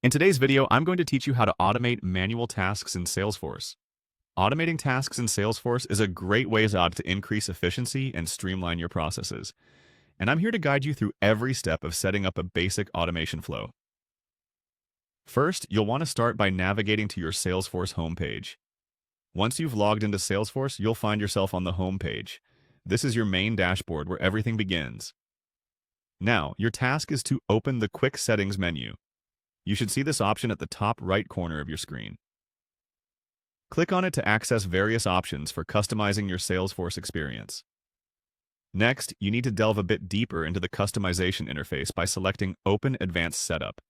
In today's video, I'm going to teach you how to automate manual tasks in Salesforce. Automating tasks in Salesforce is a great way to increase efficiency and streamline your processes. And I'm here to guide you through every step of setting up a basic automation flow. First, you'll want to start by navigating to your Salesforce homepage. Once you've logged into Salesforce, you'll find yourself on the home page. This is your main dashboard where everything begins. Now, your task is to open the Quick Settings menu. You should see this option at the top right corner of your screen. Click on it to access various options for customizing your Salesforce experience. Next, you need to delve a bit deeper into the customization interface by selecting Open Advanced Setup.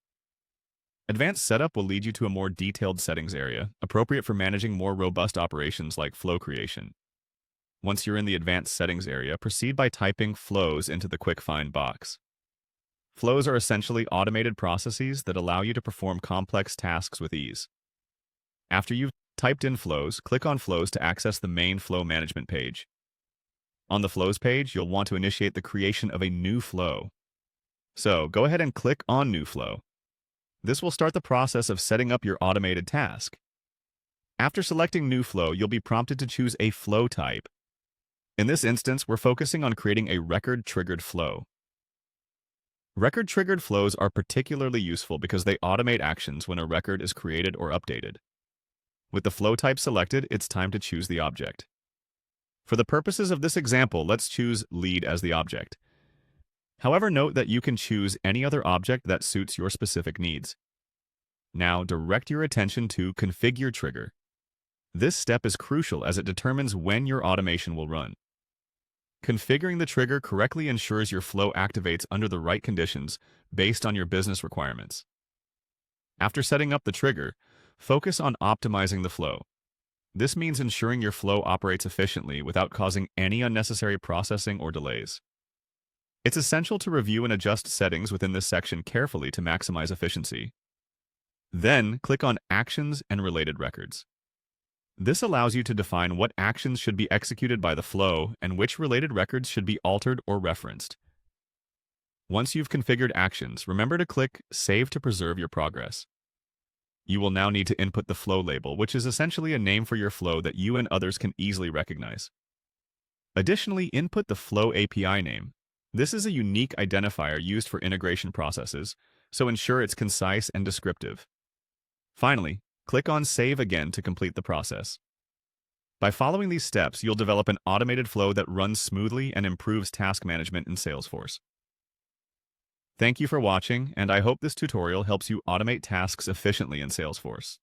Advanced Setup will lead you to a more detailed settings area, appropriate for managing more robust operations like flow creation. Once you're in the Advanced Settings area, proceed by typing Flows into the Quick Find box. Flows are essentially automated processes that allow you to perform complex tasks with ease. After you've typed in Flows, click on Flows to access the main flow management page. On the Flows page, you'll want to initiate the creation of a new flow. So, go ahead and click on New Flow. This will start the process of setting up your automated task. After selecting New Flow, you'll be prompted to choose a flow type. In this instance, we're focusing on creating a record-triggered flow. Record-triggered flows are particularly useful because they automate actions when a record is created or updated. With the flow type selected, it's time to choose the object. For the purposes of this example, let's choose lead as the object. However, note that you can choose any other object that suits your specific needs. Now, direct your attention to Configure Trigger. This step is crucial as it determines when your automation will run. Configuring the trigger correctly ensures your flow activates under the right conditions based on your business requirements. After setting up the trigger, focus on optimizing the flow. This means ensuring your flow operates efficiently without causing any unnecessary processing or delays. It's essential to review and adjust settings within this section carefully to maximize efficiency. Then, click on Actions and Related Records. This allows you to define what actions should be executed by the flow and which related records should be altered or referenced. Once you've configured actions, remember to click Save to preserve your progress. You will now need to input the flow label, which is essentially a name for your flow that you and others can easily recognize. Additionally, input the flow API name. This is a unique identifier used for integration processes, so ensure it's concise and descriptive. Finally, click on Save again to complete the process. By following these steps, you'll develop an automated flow that runs smoothly and improves task management in Salesforce. Thank you for watching, and I hope this tutorial helps you automate tasks efficiently in Salesforce.